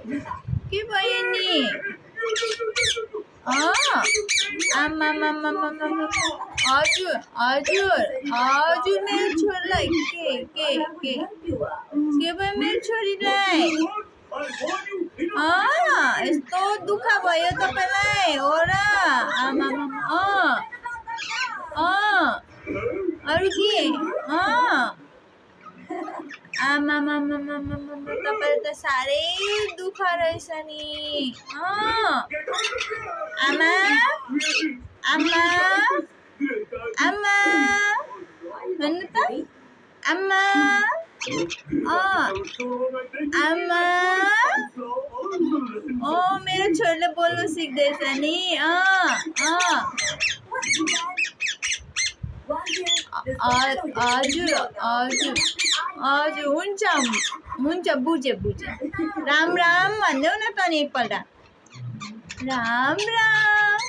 के भयो नि आमा हजुर हजुर हजुर मेरो छोरीलाई के भयो मेरो छोरीलाई यस्तो दुःख भयो तपाईँलाई हो र आमा अरू के आमा तपाईँ त साह्रै दुःख रहेछ नि आमा आमा आमा भन्नु त आमा आमा मेरो छोरीले बोल्नु सिक्दैछ नि हजुर हजुर हजुर हुन्छ बुझेँ राम राम भनिदेऊ न त नि एकपल्ट राम राम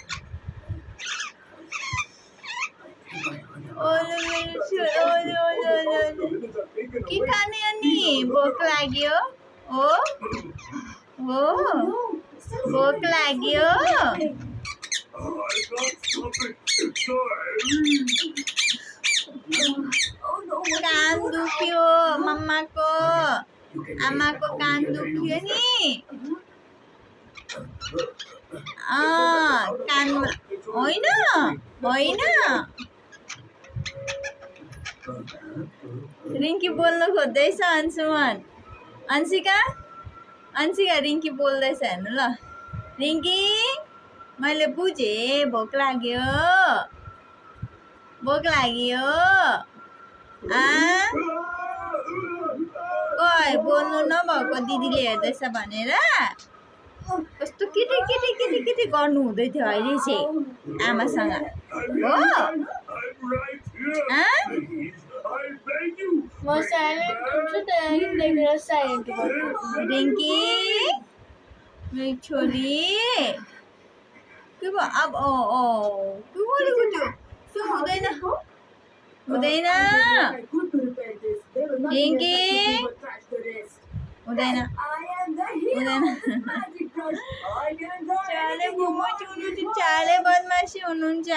के खाने अनि भोक लाग्यो हो भोक लाग्यो कान दुख्यो मम्माको आमाको कान दुख्यो नि कानमा होइन रिङ्की बोल्नु खोज्दैछ अंशुमन अंशिका रिङ्की बोल्दैछ हेर्नु ल रिङ्की मैले बुझेँ भोक लाग्यो ओइ बोल्नु नभएको दिदीले हेर्दैछ भनेर कस्तो केटी गर्नु हुँदै थियो अहिले चाहिँ आमासँग हो रिङ्की मेरो छोरी के भयो अब के गरेको थियो त्यो हुँदैन रिङ्की हुँदैन चाले बदमासी हुनुहुन्छ